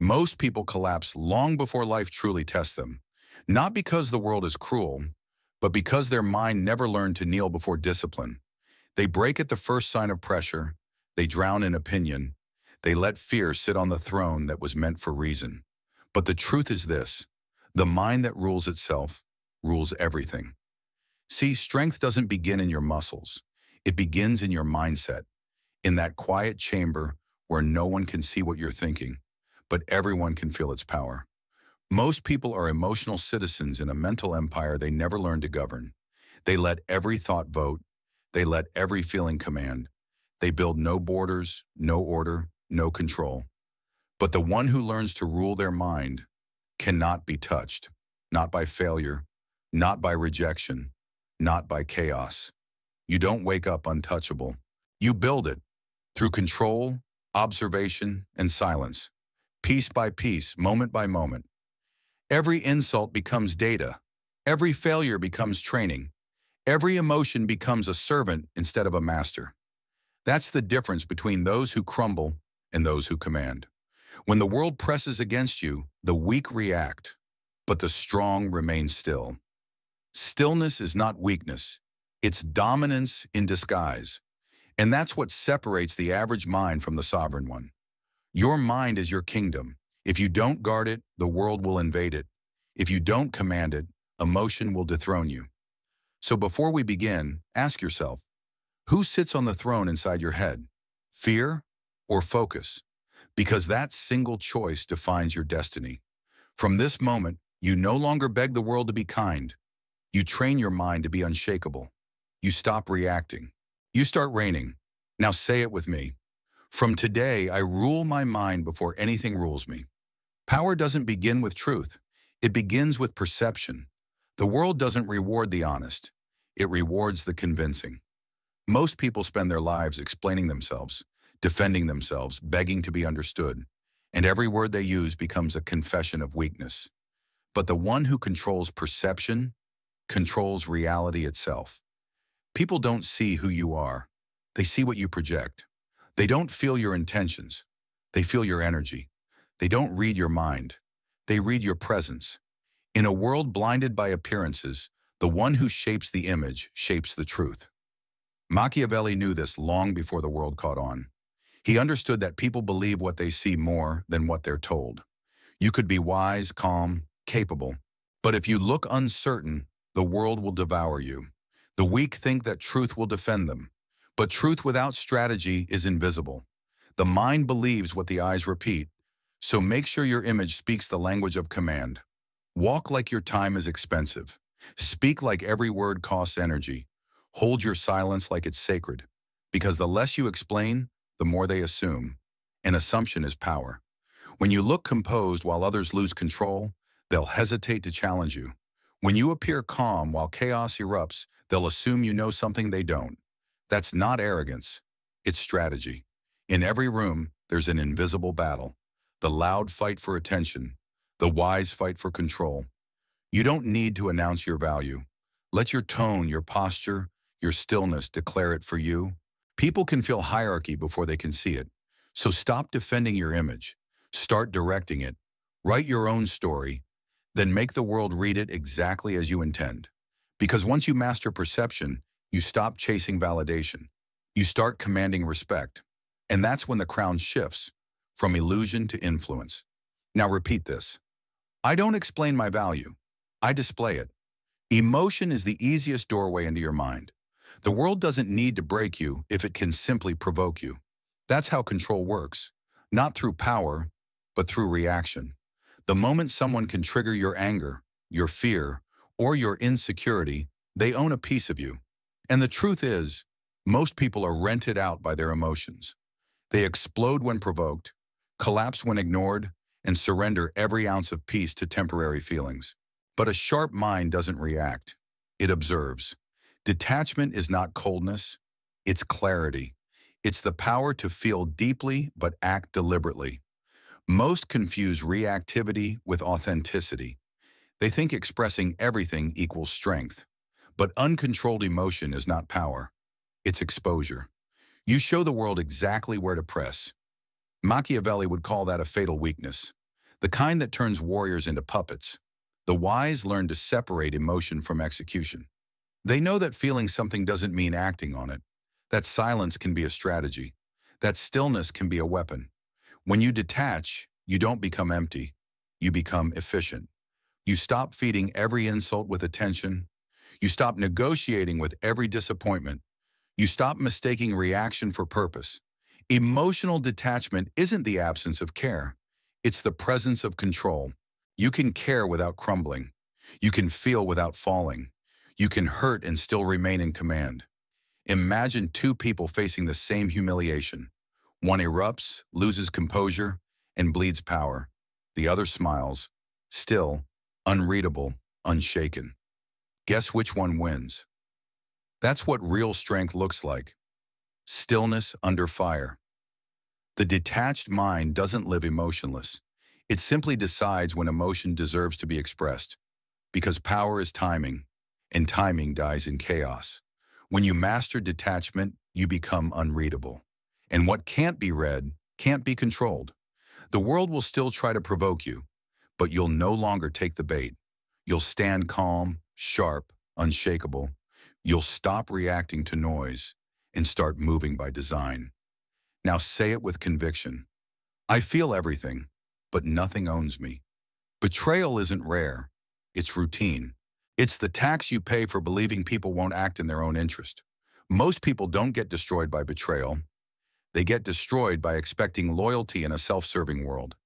Most people collapse long before life truly tests them, not because the world is cruel, but because their mind never learned to kneel before discipline. They break at the first sign of pressure, they drown in opinion, they let fear sit on the throne that was meant for reason. But the truth is this: the mind that rules itself rules everything. See, strength doesn't begin in your muscles. It begins in your mindset, in that quiet chamber where no one can see what you're thinking, but everyone can feel its power. Most people are emotional citizens in a mental empire they never learned to govern. They let every thought vote. They let every feeling command. They build no borders, no order, no control. But the one who learns to rule their mind cannot be touched, not by failure, not by rejection, not by chaos. You don't wake up untouchable. You build it through control, observation, and silence, piece by piece, moment by moment. Every insult becomes data. Every failure becomes training. Every emotion becomes a servant instead of a master. That's the difference between those who crumble and those who command. When the world presses against you, the weak react, but the strong remain still. Stillness is not weakness. It's dominance in disguise. And that's what separates the average mind from the sovereign one. Your mind is your kingdom. If you don't guard it, the world will invade it. If you don't command it, emotion will dethrone you. So before we begin, ask yourself, who sits on the throne inside your head? Fear or focus? Because that single choice defines your destiny. From this moment, you no longer beg the world to be kind. You train your mind to be unshakable. You stop reacting. You start reigning. Now say it with me. From today, I rule my mind before anything rules me. Power doesn't begin with truth. It begins with perception. The world doesn't reward the honest. It rewards the convincing. Most people spend their lives explaining themselves, defending themselves, begging to be understood, and every word they use becomes a confession of weakness. But the one who controls perception controls reality itself. People don't see who you are. They see what you project. They don't feel your intentions. They feel your energy. They don't read your mind. They read your presence. In a world blinded by appearances, the one who shapes the image shapes the truth. Machiavelli knew this long before the world caught on. He understood that people believe what they see more than what they're told. You could be wise, calm, capable, but if you look uncertain, the world will devour you. The weak think that truth will defend them, but truth without strategy is invisible. The mind believes what the eyes repeat, so make sure your image speaks the language of command. Walk like your time is expensive. Speak like every word costs energy. Hold your silence like it's sacred, because the less you explain, the more they assume. An assumption is power. When you look composed while others lose control, they'll hesitate to challenge you. When you appear calm while chaos erupts, they'll assume you know something they don't. That's not arrogance. It's strategy. In every room, there's an invisible battle. The loud fight for attention. The wise fight for control. You don't need to announce your value. Let your tone, your posture, your stillness declare it for you. People can feel hierarchy before they can see it. So stop defending your image. Start directing it. Write your own story. Then make the world read it exactly as you intend. Because once you master perception, you stop chasing validation. You start commanding respect. And that's when the crown shifts from illusion to influence. Now repeat this. I don't explain my value. I display it. Emotion is the easiest doorway into your mind. The world doesn't need to break you if it can simply provoke you. That's how control works. Not through power, but through reaction. The moment someone can trigger your anger, your fear, or your insecurity, they own a piece of you. And the truth is, most people are rented out by their emotions. They explode when provoked, collapse when ignored, and surrender every ounce of peace to temporary feelings. But a sharp mind doesn't react. It observes. Detachment is not coldness, it's clarity. It's the power to feel deeply but act deliberately. Most confuse reactivity with authenticity. They think expressing everything equals strength. But uncontrolled emotion is not power. It's exposure. You show the world exactly where to press. Machiavelli would call that a fatal weakness. the kind that turns warriors into puppets. The wise learn to separate emotion from execution. They know that feeling something doesn't mean acting on it, that silence can be a strategy, that stillness can be a weapon. When you detach, you don't become empty, you become efficient. You stop feeding every insult with attention. You stop negotiating with every disappointment. You stop mistaking reaction for purpose. Emotional detachment isn't the absence of care. It's the presence of control. You can care without crumbling. You can feel without falling. You can hurt and still remain in command. Imagine two people facing the same humiliation. One erupts, loses composure, and bleeds power. The other smiles, still, unreadable, unshaken. Guess which one wins? That's what real strength looks like. Stillness under fire. The detached mind doesn't live emotionless. It simply decides when emotion deserves to be expressed. Because power is timing, and timing dies in chaos. When you master detachment, you become unreadable. And what can't be read can't be controlled. The world will still try to provoke you, but you'll no longer take the bait. You'll stand calm, sharp, unshakable. You'll stop reacting to noise and start moving by design. Now say it with conviction. I feel everything, but nothing owns me. Betrayal isn't rare. It's routine. It's the tax you pay for believing people won't act in their own interest. Most people don't get destroyed by betrayal. They get destroyed by expecting loyalty in a self-serving world.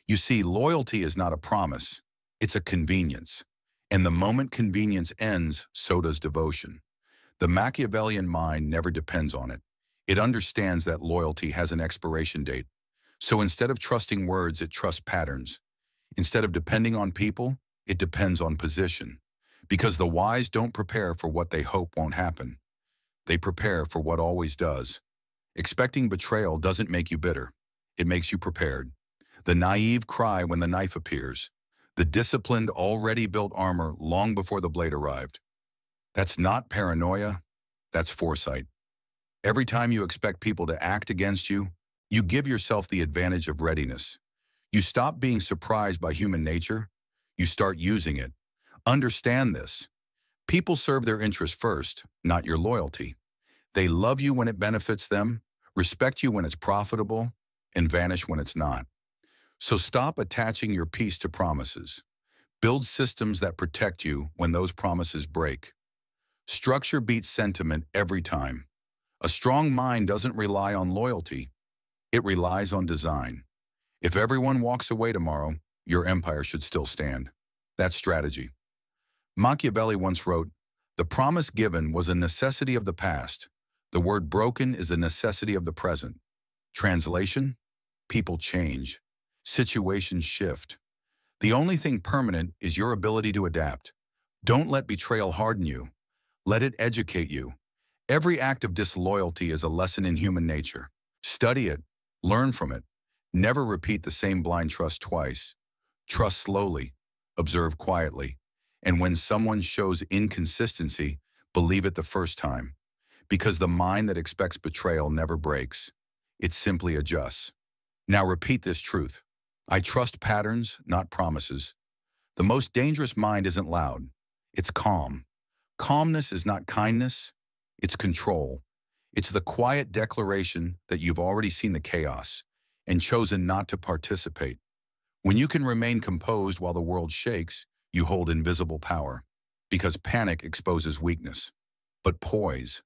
You see, loyalty is not a promise. It's a convenience. And the moment convenience ends, so does devotion. The Machiavellian mind never depends on it. It understands that loyalty has an expiration date. So instead of trusting words, it trusts patterns. Instead of depending on people, it depends on position. Because the wise don't prepare for what they hope won't happen. They prepare for what always does. Expecting betrayal doesn't make you bitter. It makes you prepared. The naive cry when the knife appears. The disciplined already built armor long before the blade arrived. That's not paranoia, that's foresight. Every time you expect people to act against you, you give yourself the advantage of readiness. You stop being surprised by human nature, you start using it. Understand this. People serve their interests first, not your loyalty. They love you when it benefits them, respect you when it's profitable, and vanish when it's not. So stop attaching your peace to promises. Build systems that protect you when those promises break. Structure beats sentiment every time. A strong mind doesn't rely on loyalty. It relies on design. If everyone walks away tomorrow, your empire should still stand. That's strategy. Machiavelli once wrote, "The promise given was a necessity of the past. The word broken is a necessity of the present." Translation? People change. Situations shift. The only thing permanent is your ability to adapt. Don't let betrayal harden you. Let it educate you. Every act of disloyalty is a lesson in human nature. Study it. Learn from it. Never repeat the same blind trust twice. Trust slowly. Observe quietly. And when someone shows inconsistency, believe it the first time. Because the mind that expects betrayal never breaks. It simply adjusts. Now repeat this truth. I trust patterns, not promises. The most dangerous mind isn't loud. It's calm. Calmness is not kindness. It's control. It's the quiet declaration that you've already seen the chaos and chosen not to participate. When you can remain composed while the world shakes, you hold invisible power. Because panic exposes weakness. But poise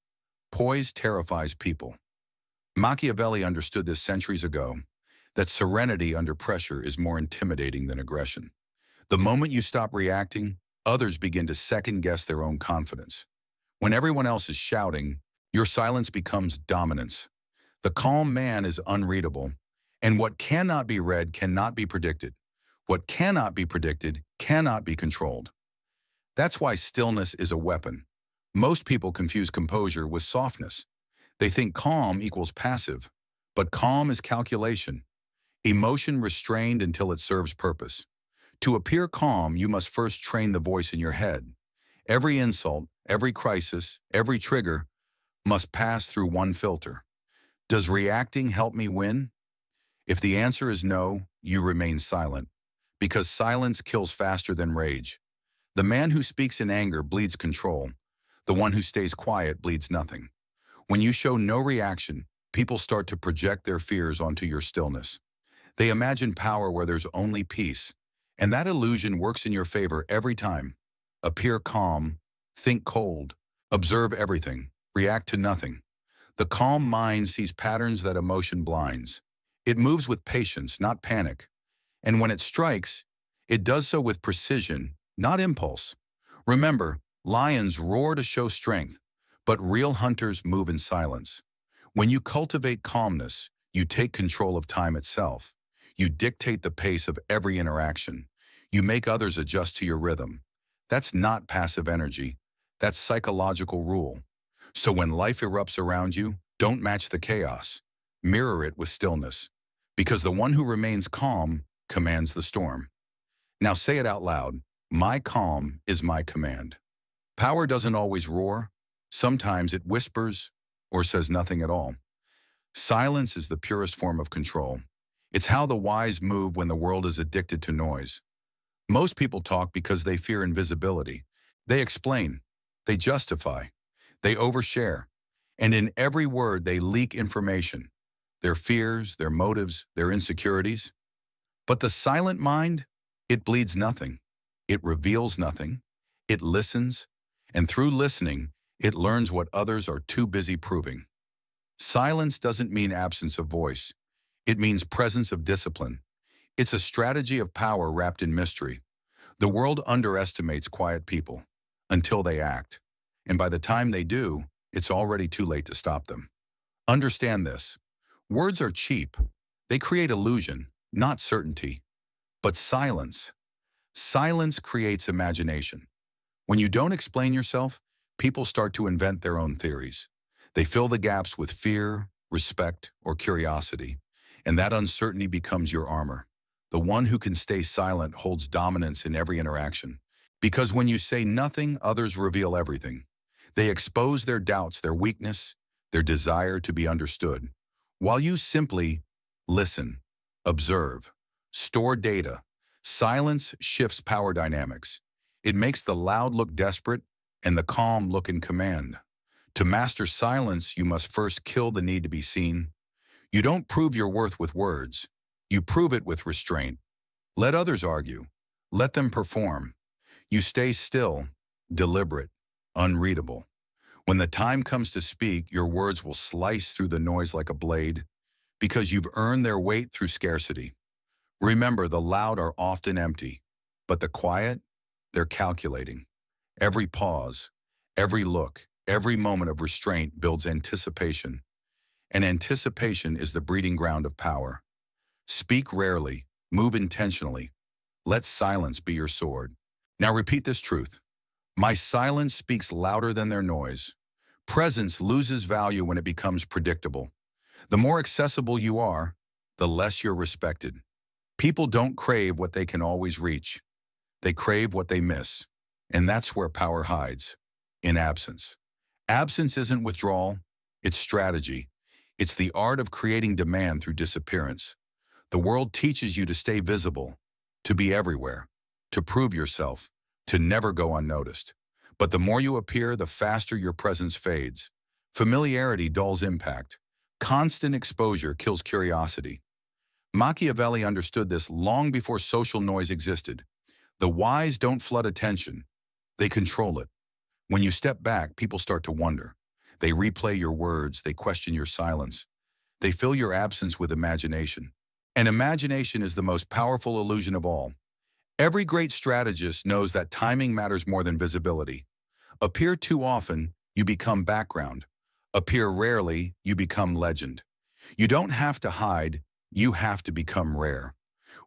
terrifies people. Machiavelli understood this centuries ago, that serenity under pressure is more intimidating than aggression. The moment you stop reacting, others begin to second-guess their own confidence. When everyone else is shouting, your silence becomes dominance. The calm man is unreadable, and what cannot be read cannot be predicted. What cannot be predicted cannot be controlled. That's why stillness is a weapon. Most people confuse composure with softness. They think calm equals passive, but calm is calculation. Emotion restrained until it serves purpose. To appear calm, you must first train the voice in your head. Every insult, every crisis, every trigger must pass through one filter. Does reacting help me win? If the answer is no, you remain silent. because silence kills faster than rage. The man who speaks in anger bleeds control. The one who stays quiet bleeds nothing. When you show no reaction, people start to project their fears onto your stillness. They imagine power where there's only peace, and that illusion works in your favor every time. Appear calm, think cold, observe everything, react to nothing. The calm mind sees patterns that emotion blinds. It moves with patience, not panic. And when it strikes, it does so with precision, not impulse. Remember, lions roar to show strength, but real hunters move in silence. When you cultivate calmness, you take control of time itself. You dictate the pace of every interaction. You make others adjust to your rhythm. That's not passive energy. That's psychological rule. So when life erupts around you, don't match the chaos. Mirror it with stillness. Because the one who remains calm commands the storm. Now say it out loud. My calm is my command. Power doesn't always roar. Sometimes it whispers or says nothing at all. Silence is the purest form of control. It's how the wise move when the world is addicted to noise. Most people talk because they fear invisibility. They explain. They justify. They overshare. And in every word, they leak information. Their fears, their motives, their insecurities. But the silent mind, it bleeds nothing. It reveals nothing. It listens. And through listening, it learns what others are too busy proving. Silence doesn't mean absence of voice. It means presence of discipline. It's a strategy of power wrapped in mystery. The world underestimates quiet people until they act. And by the time they do, it's already too late to stop them. Understand this. Words are cheap. They create illusion, not certainty. But silence creates imagination. When you don't explain yourself, people start to invent their own theories. They fill the gaps with fear, respect, or curiosity. And that uncertainty becomes your armor. The one who can stay silent holds dominance in every interaction. Because when you say nothing, others reveal everything. They expose their doubts, their weakness, their desire to be understood. While you simply listen, observe, store data, silence shifts power dynamics. It makes the loud look desperate and the calm look in command. To master silence, you must first kill the need to be seen. You don't prove your worth with words. You prove it with restraint. Let others argue. Let them perform. You stay still, deliberate, unreadable. When the time comes to speak, your words will slice through the noise like a blade because you've earned their weight through scarcity. Remember, the loud are often empty, but the quiet, they're calculating. Every pause, every look, every moment of restraint builds anticipation. And anticipation is the breeding ground of power. Speak rarely, move intentionally. Let silence be your sword. Now repeat this truth. My silence speaks louder than their noise. Presence loses value when it becomes predictable. The more accessible you are, the less you're respected. People don't crave what they can always reach. They crave what they miss. And that's where power hides, in absence. Absence isn't withdrawal, it's strategy. It's the art of creating demand through disappearance. The world teaches you to stay visible, to be everywhere, to prove yourself, to never go unnoticed. But the more you appear, the faster your presence fades. Familiarity dulls impact. Constant exposure kills curiosity. Machiavelli understood this long before social noise existed. The wise don't flood attention. They control it. When you step back, people start to wonder. They replay your words. They question your silence. They fill your absence with imagination. And imagination is the most powerful illusion of all. Every great strategist knows that timing matters more than visibility. Appear too often, you become background. Appear rarely, you become legend. You don't have to hide, you have to become rare.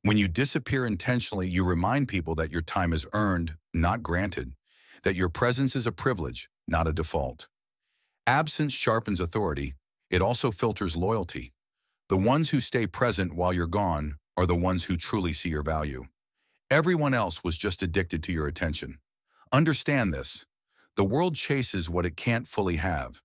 When you disappear intentionally, you remind people that your time is earned, not granted, that your presence is a privilege, not a default. Absence sharpens authority. It also filters loyalty. The ones who stay present while you're gone are the ones who truly see your value. Everyone else was just addicted to your attention. Understand this. The world chases what it can't fully have.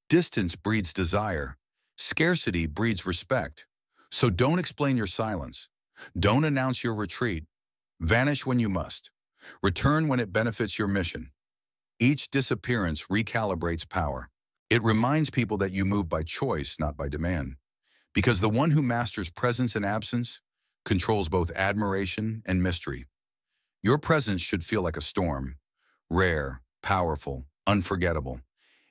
Distance breeds desire. Scarcity breeds respect. So don't explain your silence. Don't announce your retreat. Vanish when you must. Return when it benefits your mission. Each disappearance recalibrates power. It reminds people that you move by choice, not by demand. Because the one who masters presence and absence controls both admiration and mystery. Your presence should feel like a storm, rare, powerful, unforgettable.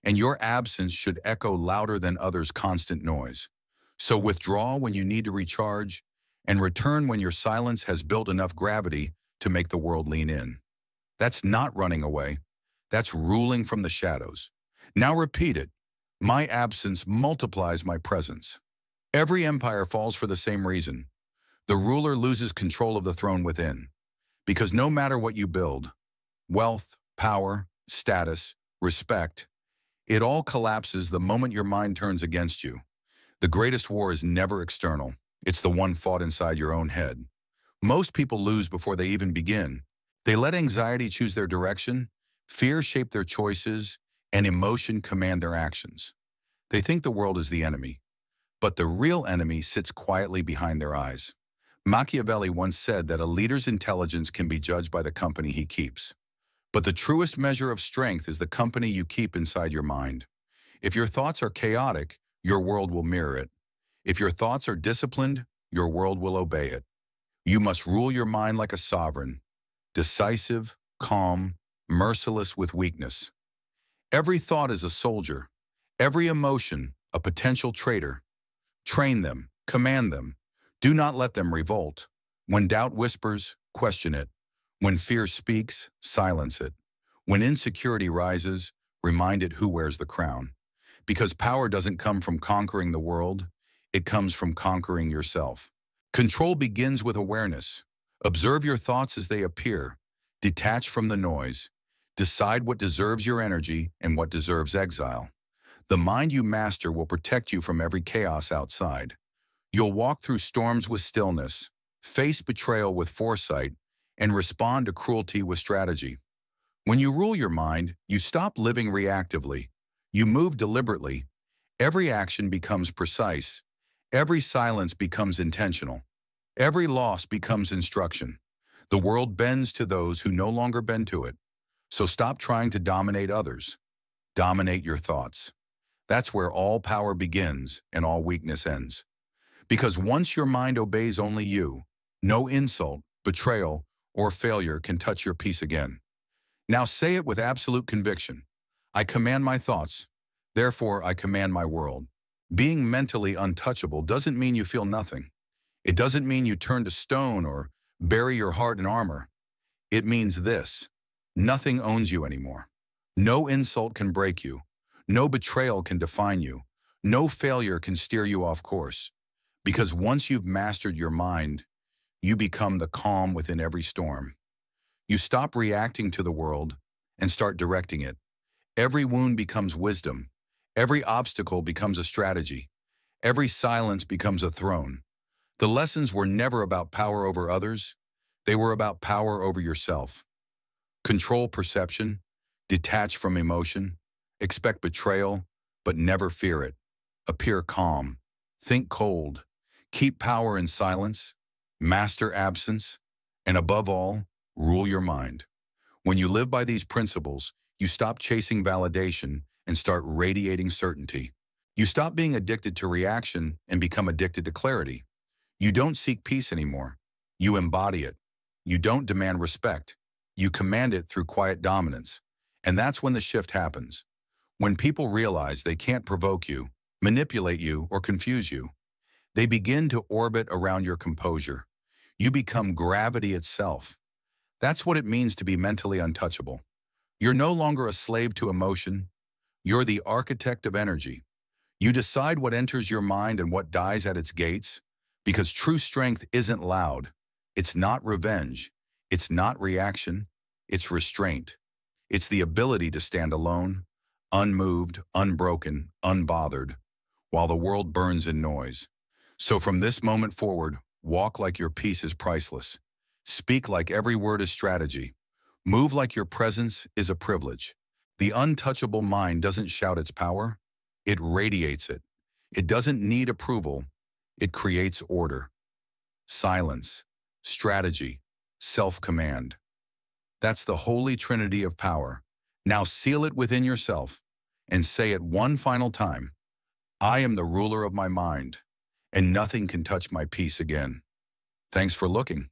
And your absence should echo louder than others' constant noise. So withdraw when you need to recharge, and return when your silence has built enough gravity to make the world lean in. That's not running away. That's ruling from the shadows. Now repeat it. My absence multiplies my presence. Every empire falls for the same reason. The ruler loses control of the throne within. Because no matter what you build, wealth, power, status, respect, it all collapses the moment your mind turns against you. The greatest war is never external. It's the one fought inside your own head. Most people lose before they even begin. They let anxiety choose their direction, fear shape their choices, and emotion command their actions. They think the world is the enemy, but the real enemy sits quietly behind their eyes. Machiavelli once said that a leader's intelligence can be judged by the company he keeps. But the truest measure of strength is the company you keep inside your mind. If your thoughts are chaotic, your world will mirror it. If your thoughts are disciplined, your world will obey it. You must rule your mind like a sovereign, decisive, calm, merciless with weakness. Every thought is a soldier, every emotion a potential traitor. Train them, command them. Do not let them revolt. When doubt whispers, question it. When fear speaks, silence it. When insecurity rises, remind it who wears the crown. Because power doesn't come from conquering the world, it comes from conquering yourself. Control begins with awareness. Observe your thoughts as they appear. Detach from the noise. Decide what deserves your energy and what deserves exile. The mind you master will protect you from every chaos outside. You'll walk through storms with stillness, face betrayal with foresight, and respond to cruelty with strategy. When you rule your mind, you stop living reactively. You move deliberately. Every action becomes precise. Every silence becomes intentional. Every loss becomes instruction. The world bends to those who no longer bend to it. So stop trying to dominate others. Dominate your thoughts. That's where all power begins and all weakness ends. Because once your mind obeys only you, no insult, betrayal, or failure can touch your peace again. Now say it with absolute conviction. I command my thoughts, therefore I command my world. Being mentally untouchable doesn't mean you feel nothing. It doesn't mean you turn to stone or bury your heart in armor. It means this: nothing owns you anymore. No insult can break you. No betrayal can define you. No failure can steer you off course. Because once you've mastered your mind, you become the calm within every storm. You stop reacting to the world and start directing it. Every wound becomes wisdom. Every obstacle becomes a strategy. Every silence becomes a throne. The lessons were never about power over others. They were about power over yourself. Control perception. Detach from emotion. Expect betrayal, but never fear it. Appear calm. Think cold. Keep power in silence. Master absence. And above all, rule your mind. When you live by these principles, you stop chasing validation and start radiating certainty. You stop being addicted to reaction and become addicted to clarity. You don't seek peace anymore. You embody it. You don't demand respect. You command it through quiet dominance. And that's when the shift happens. When people realize they can't provoke you, manipulate you, or confuse you, they begin to orbit around your composure. You become gravity itself. That's what it means to be mentally untouchable. You're no longer a slave to emotion. You're the architect of energy. You decide what enters your mind and what dies at its gates, because true strength isn't loud. It's not revenge. It's not reaction. It's restraint. It's the ability to stand alone, unmoved, unbroken, unbothered, while the world burns in noise. So from this moment forward, walk like your peace is priceless. Speak like every word is strategy. Move like your presence is a privilege. The untouchable mind doesn't shout its power. It radiates it. It doesn't need approval. It creates order, silence, strategy, self-command. That's the holy trinity of power. Now seal it within yourself and say it one final time. I am the ruler of my mind, and nothing can touch my peace again. Thanks for looking.